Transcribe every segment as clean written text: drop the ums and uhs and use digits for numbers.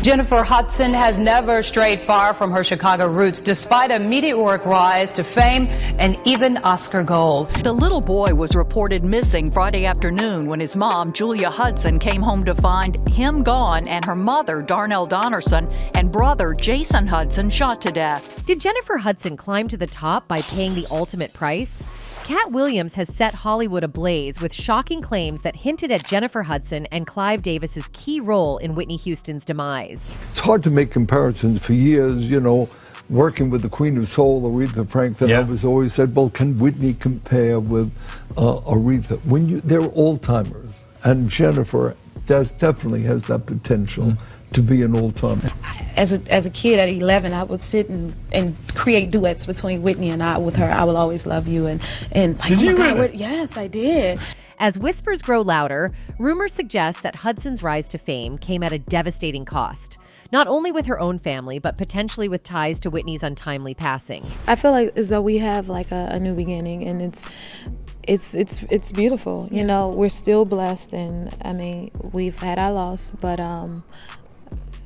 Jennifer Hudson has never strayed far from her Chicago roots, despite a meteoric rise to fame and even Oscar gold. The little boy was reported missing Friday afternoon when his mom, Julia Hudson, came home to find him gone and her mother, Darnell Donnerson, and brother, Jason Hudson, shot to death. Did Jennifer Hudson climb to the top by paying the ultimate price? Katt Williams has set Hollywood ablaze with shocking claims that hinted at Jennifer Hudson and Clive Davis's key role in Whitney Houston's demise. It's hard to make comparisons. For years, working with the Queen of Soul, Aretha Franklin, I was always said, well, can Whitney compare with Aretha? They're all-timers, and Jennifer definitely has that potential to be an all-timer. As a kid at 11, I would sit and create duets between Whitney and I with her. I Will Always Love You and like, did you God, really? Yes, I did. As whispers grow louder, rumors suggest that Hudson's rise to fame came at a devastating cost. Not only with her own family, but potentially with ties to Whitney's untimely passing. I feel like as though we have like a new beginning, and it's beautiful. We're still blessed, and I mean, we've had our loss, but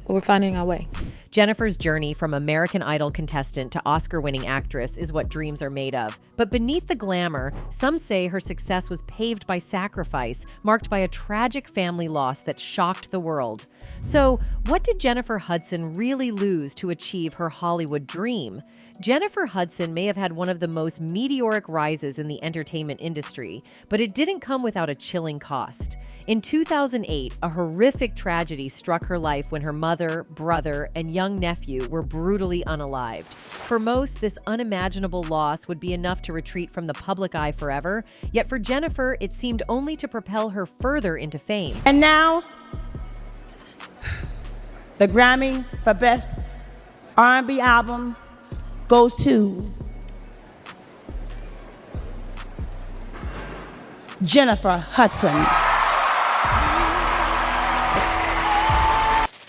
we're finding our way. Jennifer's journey from American Idol contestant to Oscar-winning actress is what dreams are made of. But beneath the glamour, some say her success was paved by sacrifice, marked by a tragic family loss that shocked the world. So, what did Jennifer Hudson really lose to achieve her Hollywood dream? Jennifer Hudson may have had one of the most meteoric rises in the entertainment industry, but it didn't come without a chilling cost. In 2008, a horrific tragedy struck her life when her mother, brother, and young nephew were brutally unalived. For most, this unimaginable loss would be enough to retreat from the public eye forever, yet for Jennifer, it seemed only to propel her further into fame. And now, the Grammy for Best R&B Album goes to Jennifer Hudson.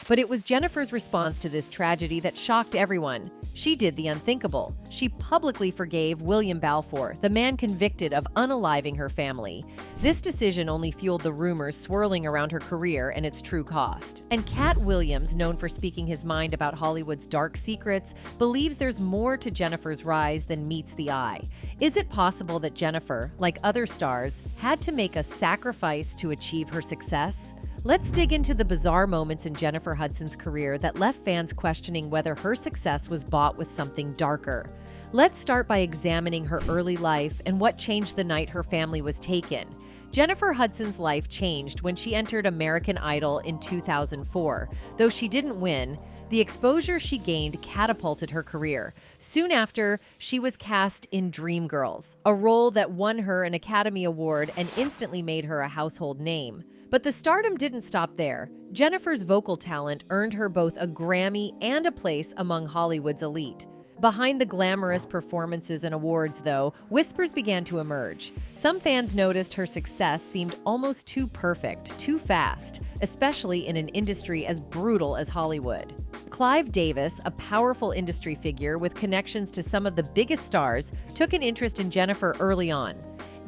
But it was Jennifer's response to this tragedy that shocked everyone. She did the unthinkable. She publicly forgave William Balfour, the man convicted of unaliving her family. This decision only fueled the rumors swirling around her career and its true cost. And Katt Williams, known for speaking his mind about Hollywood's dark secrets, believes there's more to Jennifer's rise than meets the eye. Is it possible that Jennifer, like other stars, had to make a sacrifice to achieve her success? Let's dig into the bizarre moments in Jennifer Hudson's career that left fans questioning whether her success was bought with something darker. Let's start by examining her early life and what changed the night her family was taken. Jennifer Hudson's life changed when she entered American Idol in 2004. Though she didn't win, the exposure she gained catapulted her career. Soon after, she was cast in Dreamgirls, a role that won her an Academy Award and instantly made her a household name. But the stardom didn't stop there. Jennifer's vocal talent earned her both a Grammy and a place among Hollywood's elite. Behind the glamorous performances and awards, though, whispers began to emerge. Some fans noticed her success seemed almost too perfect, too fast, especially in an industry as brutal as Hollywood. Clive Davis, a powerful industry figure with connections to some of the biggest stars, took an interest in Jennifer early on.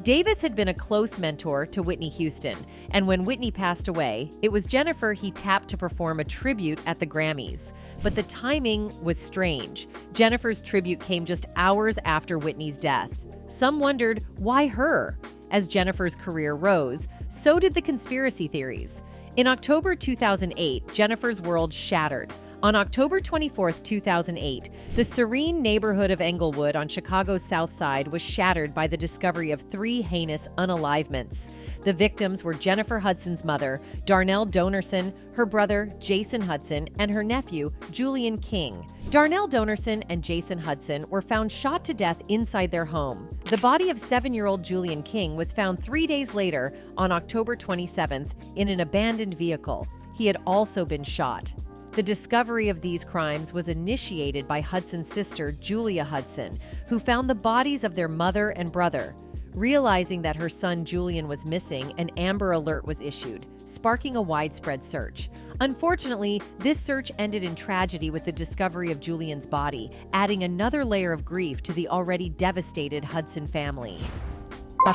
Davis had been a close mentor to Whitney Houston, and when Whitney passed away, it was Jennifer he tapped to perform a tribute at the Grammys. But the timing was strange. Jennifer's tribute came just hours after Whitney's death. Some wondered, why her? As Jennifer's career rose, so did the conspiracy theories. In October 2008, Jennifer's world shattered. On October 24, 2008, the serene neighborhood of Englewood on Chicago's South Side was shattered by the discovery of 3 heinous unalivements. The victims were Jennifer Hudson's mother, Darnell Donnerson, her brother, Jason Hudson, and her nephew, Julian King. Darnell Donnerson and Jason Hudson were found shot to death inside their home. The body of 7-year-old Julian King was found 3 days later, on October 27th, in an abandoned vehicle. He had also been shot. The discovery of these crimes was initiated by Hudson's sister, Julia Hudson, who found the bodies of their mother and brother. Realizing that her son Julian was missing, an Amber Alert was issued, sparking a widespread search. Unfortunately, this search ended in tragedy with the discovery of Julian's body, adding another layer of grief to the already devastated Hudson family.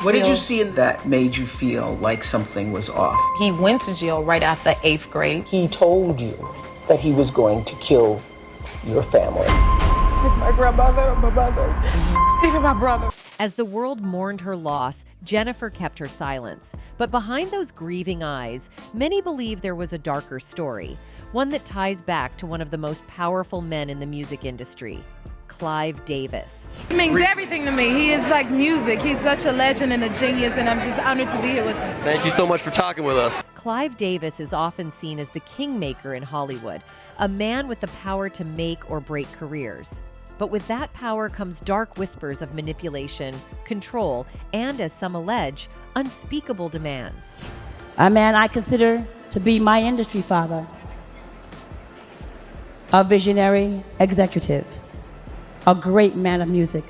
What did you see that made you feel like something was off? He went to jail right after 8th grade. He told you that he was going to kill your family. My grandmother, my mother, even my brother. As the world mourned her loss, Jennifer kept her silence. But behind those grieving eyes, many believe there was a darker story, one that ties back to one of the most powerful men in the music industry, Clive Davis. It means everything to me. He is like music. He's such a legend and a genius, and I'm just honored to be here with him. Thank you so much for talking with us. Clive Davis is often seen as the kingmaker in Hollywood, a man with the power to make or break careers. But with that power comes dark whispers of manipulation, control, and, as some allege, unspeakable demands. A man I consider to be my industry father, a visionary executive, a great man of music.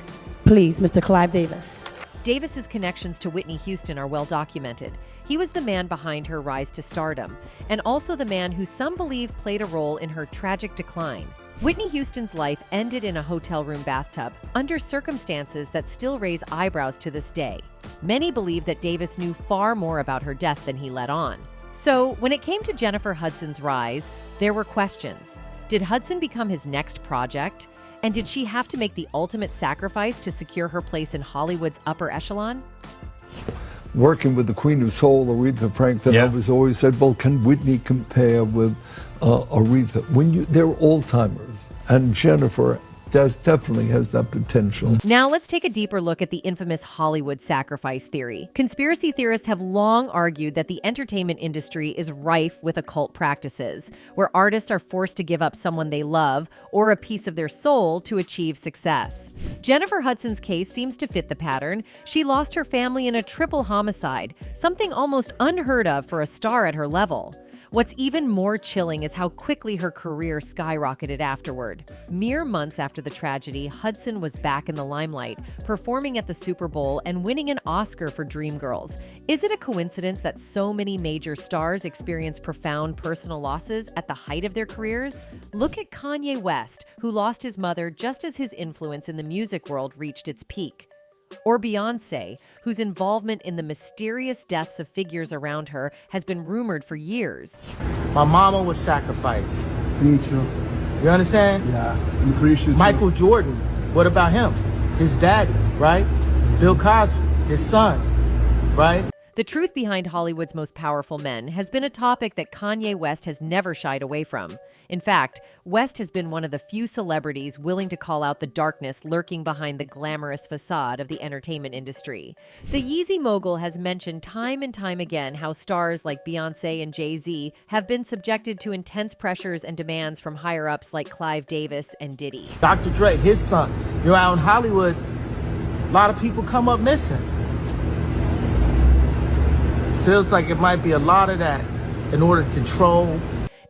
Please, Mr. Clive Davis. Davis's connections to Whitney Houston are well documented. He was the man behind her rise to stardom, and also the man who some believe played a role in her tragic decline. Whitney Houston's life ended in a hotel room bathtub, under circumstances that still raise eyebrows to this day. Many believe that Davis knew far more about her death than he let on. So, when it came to Jennifer Hudson's rise, there were questions. Did Hudson become his next project? And did she have to make the ultimate sacrifice to secure her place in Hollywood's upper echelon? Working with the Queen of Soul, Aretha Franklin, I was always said, well, can Whitney compare with Aretha? They're all-timers, and Jennifer definitely has that potential. Now let's take a deeper look at the infamous Hollywood sacrifice theory. Conspiracy theorists have long argued that the entertainment industry is rife with occult practices, where artists are forced to give up someone they love or a piece of their soul to achieve success. Jennifer Hudson's case seems to fit the pattern. She lost her family in a triple homicide, something almost unheard of for a star at her level. What's even more chilling is how quickly her career skyrocketed afterward. Mere months after the tragedy, Hudson was back in the limelight, performing at the Super Bowl and winning an Oscar for Dreamgirls. Is it a coincidence that so many major stars experience profound personal losses at the height of their careers? Look at Kanye West, who lost his mother just as his influence in the music world reached its peak. Or Beyoncé, whose involvement in the mysterious deaths of figures around her has been rumored for years. My mama was sacrificed. Me too. You understand? Yeah, I'm appreciative. Michael Jordan, what about him? His daddy, right? Bill Cosby, his son, right? The truth behind Hollywood's most powerful men has been a topic that Kanye West has never shied away from. In fact, West has been one of the few celebrities willing to call out the darkness lurking behind the glamorous facade of the entertainment industry. The Yeezy mogul has mentioned time and time again how stars like Beyoncé and Jay-Z have been subjected to intense pressures and demands from higher-ups like Clive Davis and Diddy. Dr. Dre, his son. You're out in Hollywood, a lot of people come up missing. Feels like it might be a lot of that in order to control.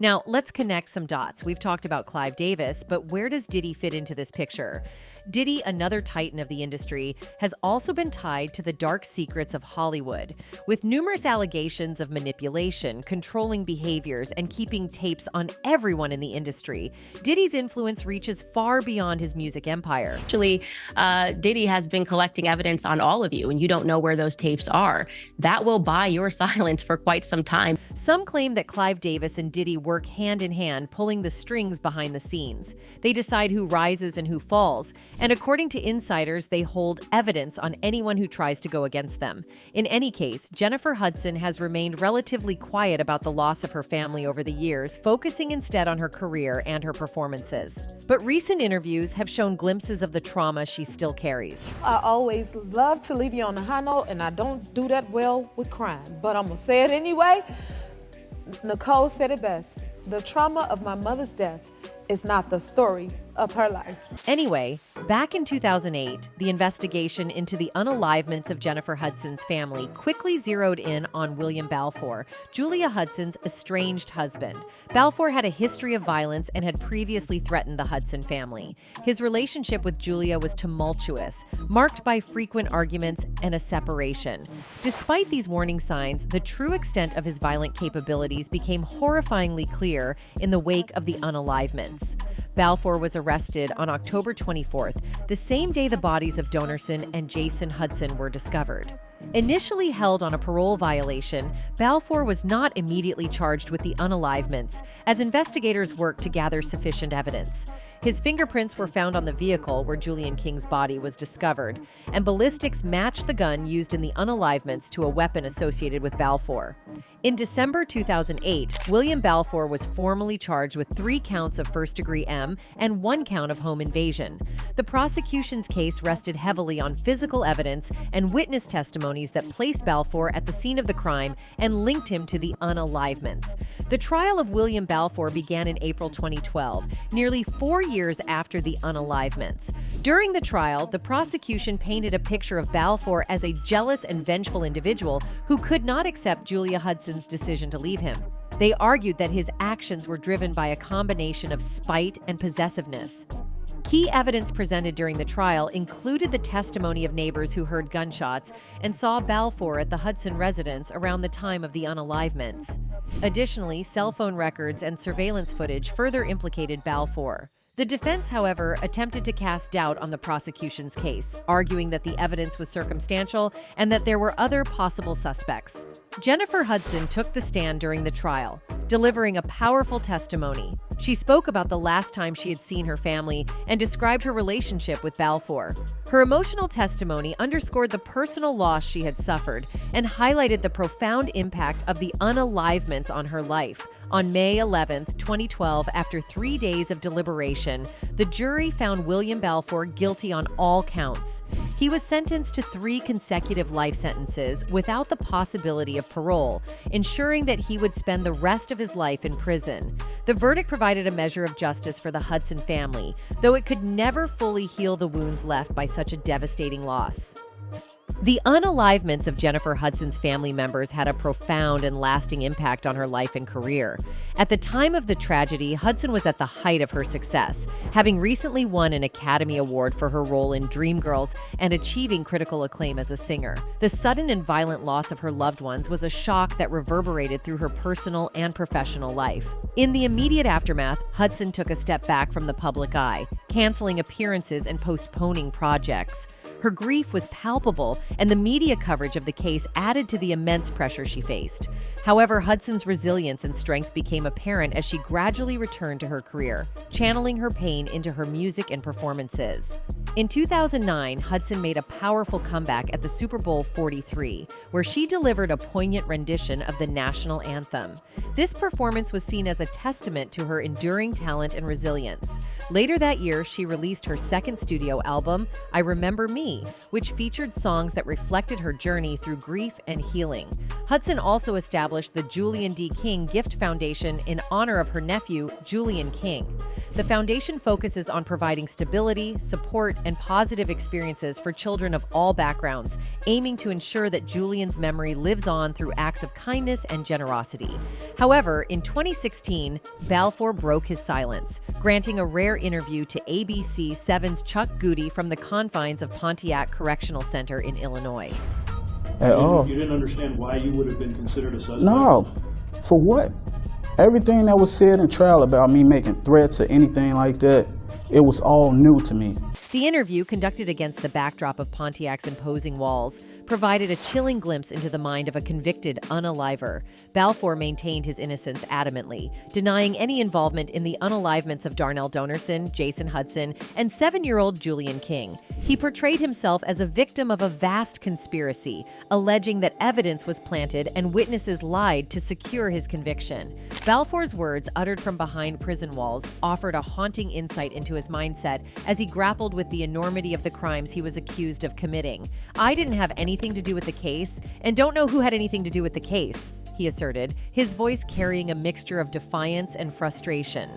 Now, let's connect some dots. We've talked about Clive Davis, but where does Diddy fit into this picture? Diddy, another titan of the industry, has also been tied to the dark secrets of Hollywood, with numerous allegations of manipulation, controlling behaviors, and keeping tapes on everyone in the industry. Diddy's influence reaches far beyond his music empire. Actually, Diddy has been collecting evidence on all of you, and you don't know where those tapes are. That will buy your silence for quite some time. Some claim that Clive Davis and Diddy work hand in hand, pulling the strings behind the scenes. They decide who rises and who falls. And according to insiders, they hold evidence on anyone who tries to go against them. In any case, Jennifer Hudson has remained relatively quiet about the loss of her family over the years, focusing instead on her career and her performances. But recent interviews have shown glimpses of the trauma she still carries. I always love to leave you on a high note, and I don't do that well with crime, but I'm gonna say it anyway. Nicole said it best. The trauma of my mother's death is not the story of her life. Anyway, back in 2008, the investigation into the unalivements of Jennifer Hudson's family quickly zeroed in on William Balfour, Julia Hudson's estranged husband. Balfour had a history of violence and had previously threatened the Hudson family. His relationship with Julia was tumultuous, marked by frequent arguments and a separation. Despite these warning signs, the true extent of his violent capabilities became horrifyingly clear in the wake of the unalivements. Balfour was arrested on October 24th, the same day the bodies of Donnerson and Jason Hudson were discovered. Initially held on a parole violation, Balfour was not immediately charged with the unalivements, as investigators worked to gather sufficient evidence. His fingerprints were found on the vehicle where Julian King's body was discovered, and ballistics matched the gun used in the unalivements to a weapon associated with Balfour. In December 2008, William Balfour was formally charged with 3 counts of first-degree M and 1 count of home invasion. The prosecution's case rested heavily on physical evidence and witness testimonies that placed Balfour at the scene of the crime and linked him to the unalivements. The trial of William Balfour began in April 2012, nearly 4 years after the unalivements. During the trial, the prosecution painted a picture of Balfour as a jealous and vengeful individual who could not accept Julia Hudson's decision to leave him. They argued that his actions were driven by a combination of spite and possessiveness. Key evidence presented during the trial included the testimony of neighbors who heard gunshots and saw Balfour at the Hudson residence around the time of the unalivements. Additionally, cell phone records and surveillance footage further implicated Balfour. The defense, however, attempted to cast doubt on the prosecution's case, arguing that the evidence was circumstantial and that there were other possible suspects. Jennifer Hudson took the stand during the trial, delivering a powerful testimony. She spoke about the last time she had seen her family and described her relationship with Balfour. Her emotional testimony underscored the personal loss she had suffered and highlighted the profound impact of the unalivements on her life. On May 11, 2012, after 3 days of deliberation, the jury found William Balfour guilty on all counts. He was sentenced to 3 consecutive life sentences without the possibility of parole, ensuring that he would spend the rest of his life in prison. The verdict provided a measure of justice for the Hudson family, though it could never fully heal the wounds left by such a devastating loss. The unalivements of Jennifer Hudson's family members had a profound and lasting impact on her life and career. At the time of the tragedy, Hudson was at the height of her success, having recently won an Academy Award for her role in Dreamgirls and achieving critical acclaim as a singer. The sudden and violent loss of her loved ones was a shock that reverberated through her personal and professional life. In the immediate aftermath, Hudson took a step back from the public eye, canceling appearances and postponing projects. Her grief was palpable, and the media coverage of the case added to the immense pressure she faced. However, Hudson's resilience and strength became apparent as she gradually returned to her career, channeling her pain into her music and performances. In 2009, Hudson made a powerful comeback at the Super Bowl 43, where she delivered a poignant rendition of the national anthem. This performance was seen as a testament to her enduring talent and resilience. Later that year, she released her second studio album, I Remember Me, which featured songs that reflected her journey through grief and healing. Hudson also established the Julian D. King Gift Foundation in honor of her nephew, Julian King. The foundation focuses on providing stability, support, and positive experiences for children of all backgrounds, aiming to ensure that Julian's memory lives on through acts of kindness and generosity. However, in 2016, Balfour broke his silence, granting a rare interview to ABC 7's Chuck Goody from the confines of Pontiac Correctional Center in Illinois. At all. You didn't understand why you would have been considered a suspect? No. For what? Everything that was said in trial about me making threats or anything like that, it was all new to me. The interview, conducted against the backdrop of Pontiac's imposing walls, provided a chilling glimpse into the mind of a convicted unaliver. Balfour maintained his innocence adamantly, denying any involvement in the unalivements of Darnell Donnerson, Jason Hudson, and 7-year-old Julian King. He portrayed himself as a victim of a vast conspiracy, alleging that evidence was planted and witnesses lied to secure his conviction. Balfour's words, uttered from behind prison walls, offered a haunting insight into his mindset as he grappled with the enormity of the crimes he was accused of committing. I didn't have anything to do with the case, and don't know who had anything to do with the case, he asserted, his voice carrying a mixture of defiance and frustration.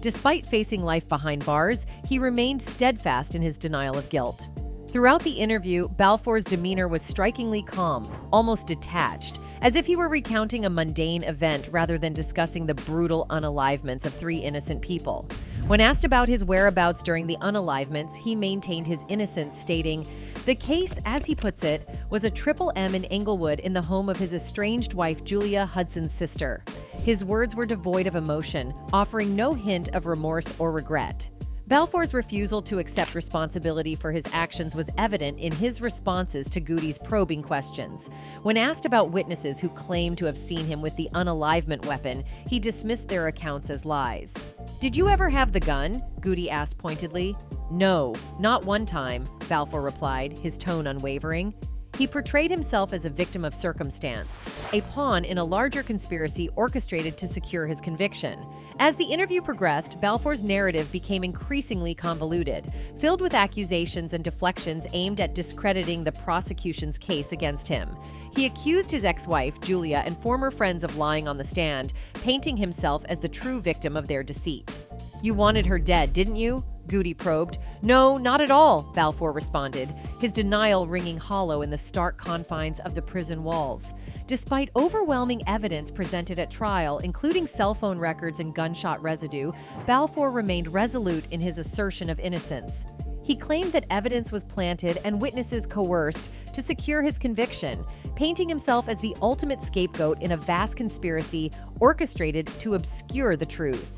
Despite facing life behind bars, he remained steadfast in his denial of guilt. Throughout the interview, Balfour's demeanor was strikingly calm, almost detached, as if he were recounting a mundane event rather than discussing the brutal unalivements of 3 innocent people. When asked about his whereabouts during the unalivements, he maintained his innocence, stating, "The case, as he puts it, was a triple M in Englewood in the home of his estranged wife, Julia Hudson's sister." His words were devoid of emotion, offering no hint of remorse or regret. Balfour's refusal to accept responsibility for his actions was evident in his responses to Goody's probing questions. When asked about witnesses who claimed to have seen him with the unalivement weapon, he dismissed their accounts as lies. "Did you ever have the gun?" Goody asked pointedly. "No, not one time," Balfour replied, his tone unwavering. He portrayed himself as a victim of circumstance, a pawn in a larger conspiracy orchestrated to secure his conviction. As the interview progressed, Balfour's narrative became increasingly convoluted, filled with accusations and deflections aimed at discrediting the prosecution's case against him. He accused his ex-wife, Julia, and former friends of lying on the stand, painting himself as the true victim of their deceit. "You wanted her dead, didn't you?" Goody probed. "No, not at all," Balfour responded, his denial ringing hollow in the stark confines of the prison walls. Despite overwhelming evidence presented at trial, including cell phone records and gunshot residue, Balfour remained resolute in his assertion of innocence. He claimed that evidence was planted and witnesses coerced to secure his conviction, painting himself as the ultimate scapegoat in a vast conspiracy orchestrated to obscure the truth.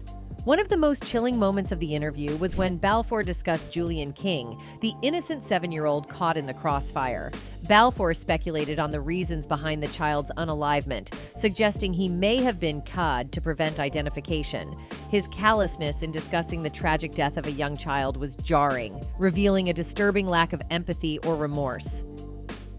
One of the most chilling moments of the interview was when Balfour discussed Julian King, the innocent 7-year-old caught in the crossfire. Balfour speculated on the reasons behind the child's unalivement, suggesting he may have been conned to prevent identification. His callousness in discussing the tragic death of a young child was jarring, revealing a disturbing lack of empathy or remorse.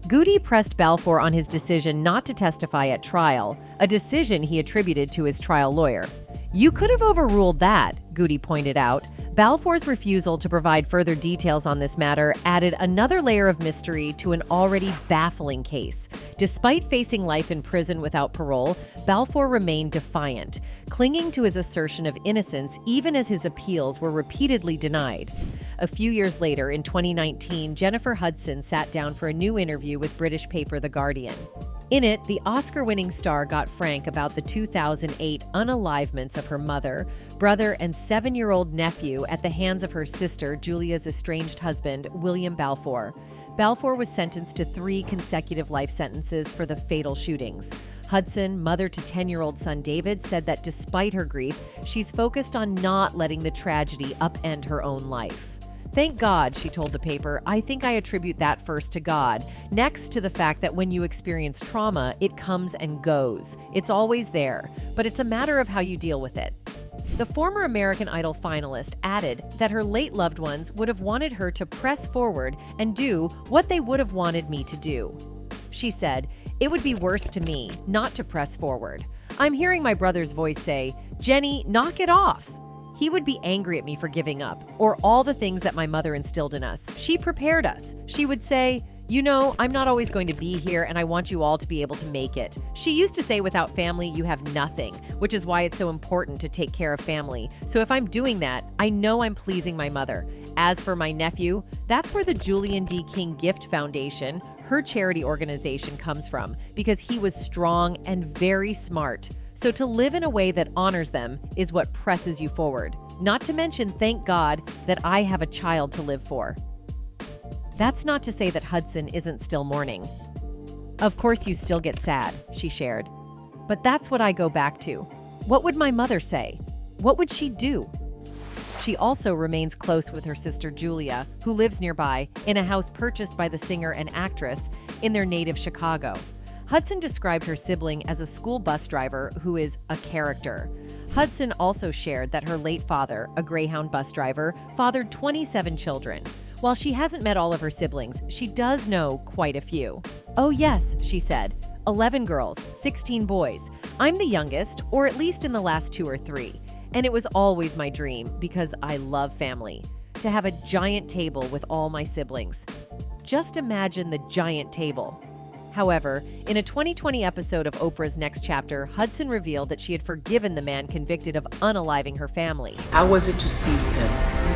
Goody pressed Balfour on his decision not to testify at trial, a decision he attributed to his trial lawyer. "You could have overruled that," Goody pointed out. Balfour's refusal to provide further details on this matter added another layer of mystery to an already baffling case. Despite facing life in prison without parole, Balfour remained defiant, clinging to his assertion of innocence even as his appeals were repeatedly denied. A few years later, in 2019, Jennifer Hudson sat down for a new interview with British paper The Guardian. In it, the Oscar-winning star got frank about the 2008 unalivements of her mother, brother, and 7-year-old nephew at the hands of her sister, Julia's estranged husband, William Balfour. Balfour was sentenced to 3 consecutive life sentences for the fatal shootings. Hudson, mother to 10-year-old son David, said that despite her grief, she's focused on not letting the tragedy upend her own life. "Thank God," she told the paper. "I think I attribute that first to God, next to the fact that when you experience trauma, it comes and goes. It's always there, but it's a matter of how you deal with it." The former American Idol finalist added that her late loved ones would have wanted her to press forward and do what they would have wanted me to do. She said, "It would be worse to me not to press forward. I'm hearing my brother's voice say, 'Jenny, knock it off.' He would be angry at me for giving up, or all the things that my mother instilled in us. She prepared us. She would say, 'You know, I'm not always going to be here, and I want you all to be able to make it.' She used to say, 'Without family, you have nothing,' which is why it's so important to take care of family. So if I'm doing that, I know I'm pleasing my mother. As for my nephew, that's where the Julian D. King Gift Foundation, her charity organization, comes from, because he was strong and very smart. So to live in a way that honors them is what presses you forward. Not to mention, thank God that I have a child to live for." That's not to say that Hudson isn't still mourning. "Of course you still get sad," she shared. "But that's what I go back to. What would my mother say? What would she do?" She also remains close with her sister Julia, who lives nearby, in a house purchased by the singer and actress in their native Chicago. Hudson described her sibling as a school bus driver who is a character. Hudson also shared that her late father, a Greyhound bus driver, fathered 27 children. While she hasn't met all of her siblings, she does know quite a few. "Oh yes," she said, 11 girls, 16 boys. I'm the youngest, or at least in the last 2 or 3. And it was always my dream, because I love family, to have a giant table with all my siblings. Just imagine the giant table. However, in a 2020 episode of Oprah's Next Chapter, Hudson revealed that she had forgiven the man convicted of unaliving her family. How was it to see him?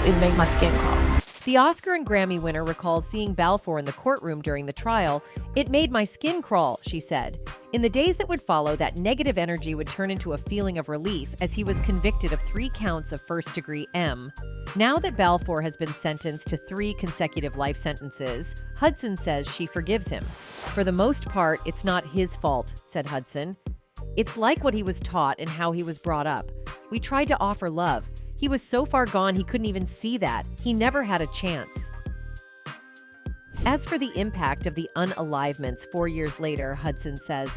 It made my skin crawl. The Oscar and Grammy winner recalls seeing Balfour in the courtroom during the trial. "It made my skin crawl," she said. In the days that would follow, that negative energy would turn into a feeling of relief as he was convicted of 3 counts of first-degree M. Now that Balfour has been sentenced to 3 consecutive life sentences, Hudson says she forgives him. "For the most part, it's not his fault," said Hudson. "It's like what he was taught and how he was brought up. We tried to offer love. He was so far gone he couldn't even see that. He never had a chance. As for the impact of the unalivements 4 years later, Hudson says,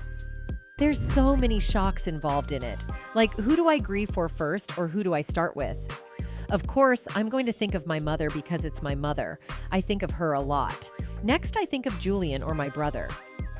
"There's so many shocks involved in it. Like, who do I grieve for first, or who do I start with? Of course, I'm going to think of my mother because it's my mother. I think of her a lot. Next, I think of Julian or my brother.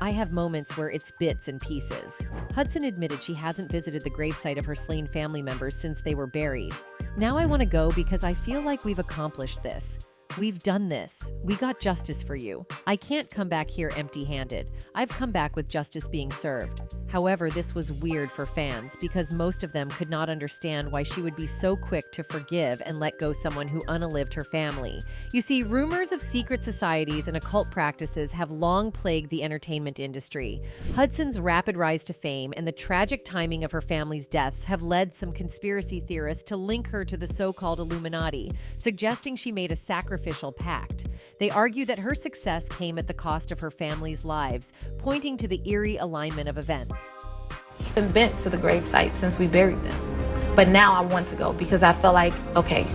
I have moments where it's bits and pieces." Hudson admitted she hasn't visited the gravesite of her slain family members since they were buried. "Now I want to go because I feel like we've accomplished this. We've done this. We got justice for you. I can't come back here empty-handed. I've come back with justice being served." However, this was weird for fans because most of them could not understand why she would be so quick to forgive and let go someone who unalived her family. You see, rumors of secret societies and occult practices have long plagued the entertainment industry. Hudson's rapid rise to fame and the tragic timing of her family's deaths have led some conspiracy theorists to link her to the so-called Illuminati, suggesting she made a sacrificial pact. They argue that her success came at the cost of her family's lives, pointing to the eerie alignment of events. I've been to the gravesite since we buried them, but now I want to go because I feel like, okay,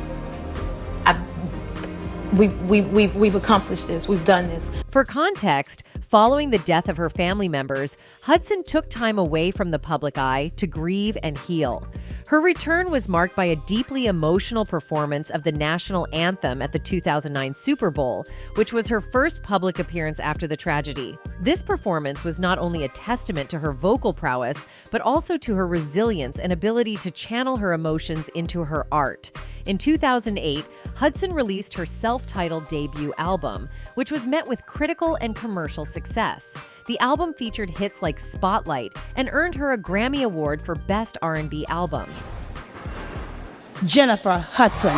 we've accomplished this, we've done this. For context, following the death of her family members, Hudson took time away from the public eye to grieve and heal. Her return was marked by a deeply emotional performance of the national anthem at the 2009 Super Bowl, which was her first public appearance after the tragedy. This performance was not only a testament to her vocal prowess, but also to her resilience and ability to channel her emotions into her art. In 2008, Hudson released her self-titled debut album, which was met with critical and commercial success. The album featured hits like Spotlight and earned her a Grammy Award for Best R&B Album. Jennifer Hudson.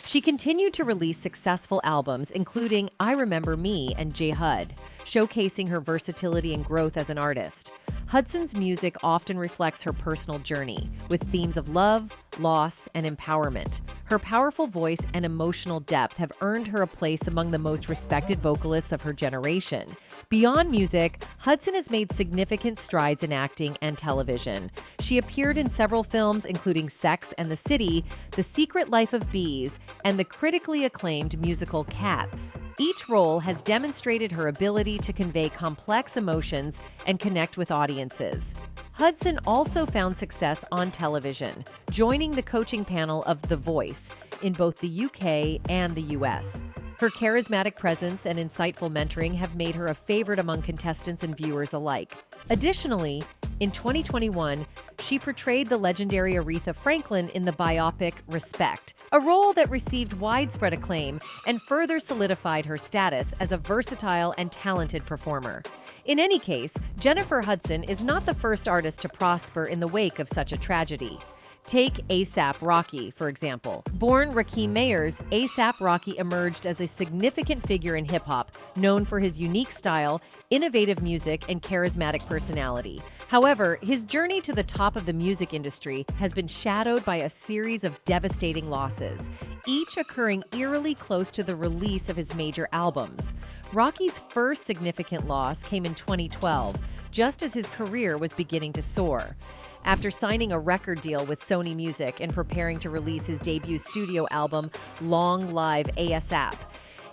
She continued to release successful albums, including I Remember Me and J. Hud, showcasing her versatility and growth as an artist. Hudson's music often reflects her personal journey, with themes of love, loss, and empowerment. Her powerful voice and emotional depth have earned her a place among the most respected vocalists of her generation. Beyond music, Hudson has made significant strides in acting and television. She appeared in several films, including Sex and the City, The Secret Life of Bees, and the critically acclaimed musical Cats. Each role has demonstrated her ability to convey complex emotions and connect with audiences. Hudson also found success on television, joining the coaching panel of The Voice in both the UK and the US. Her charismatic presence and insightful mentoring have made her a favorite among contestants and viewers alike. Additionally, in 2021, she portrayed the legendary Aretha Franklin in the biopic Respect, a role that received widespread acclaim and further solidified her status as a versatile and talented performer. In any case, Jennifer Hudson is not the first artist to prosper in the wake of such a tragedy. Take A$AP Rocky, for example. Born Rakim Mayers, A$AP Rocky emerged as a significant figure in hip-hop, known for his unique style, innovative music, and charismatic personality. However, his journey to the top of the music industry has been shadowed by a series of devastating losses, each occurring eerily close to the release of his major albums. Rocky's first significant loss came in 2012, just as his career was beginning to soar. After signing a record deal with Sony Music and preparing to release his debut studio album, Long Live A$AP,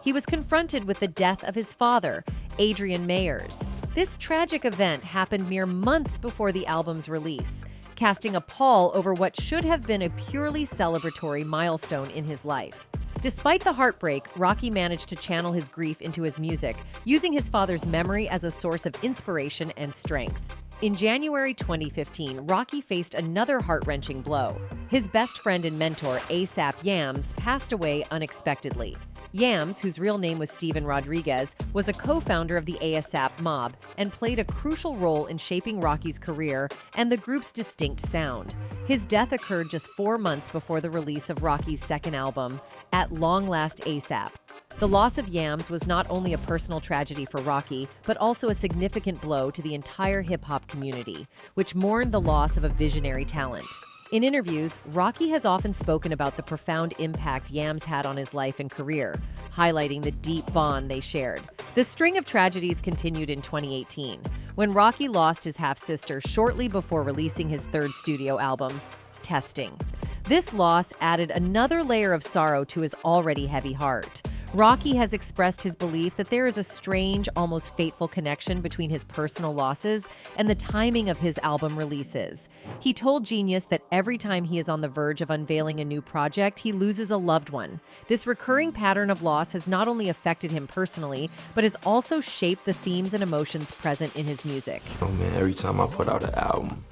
he was confronted with the death of his father, Adrian Mayers. This tragic event happened mere months before the album's release, casting a pall over what should have been a purely celebratory milestone in his life. Despite the heartbreak, Rocky managed to channel his grief into his music, using his father's memory as a source of inspiration and strength. In January 2015, Rocky faced another heart-wrenching blow. His best friend and mentor, A$AP Yams, passed away unexpectedly. Yams, whose real name was Steven Rodriguez, was a co-founder of the A$AP Mob and played a crucial role in shaping Rocky's career and the group's distinct sound. His death occurred just 4 months before the release of Rocky's second album, At Long Last A$AP. The loss of Yams was not only a personal tragedy for Rocky, but also a significant blow to the entire hip-hop community, which mourned the loss of a visionary talent. In interviews, Rocky has often spoken about the profound impact Yams had on his life and career, highlighting the deep bond they shared. The string of tragedies continued in 2018, when Rocky lost his half-sister shortly before releasing his third studio album, Testing. This loss added another layer of sorrow to his already heavy heart. Rocky has expressed his belief that there is a strange, almost fateful connection between his personal losses and the timing of his album releases. He told Genius that every time he is on the verge of unveiling a new project, he loses a loved one. This recurring pattern of loss has not only affected him personally, but has also shaped the themes and emotions present in his music. Oh man, every time I put out an album,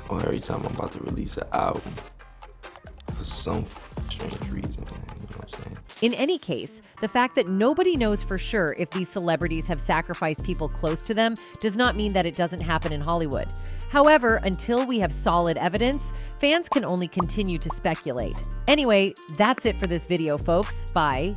or every time I'm about to release an album, for some strange reason, man, you know what I'm saying? In any case, the fact that nobody knows for sure if these celebrities have sacrificed people close to them does not mean that it doesn't happen in Hollywood. However, until we have solid evidence, fans can only continue to speculate. Anyway, that's it for this video, folks. Bye.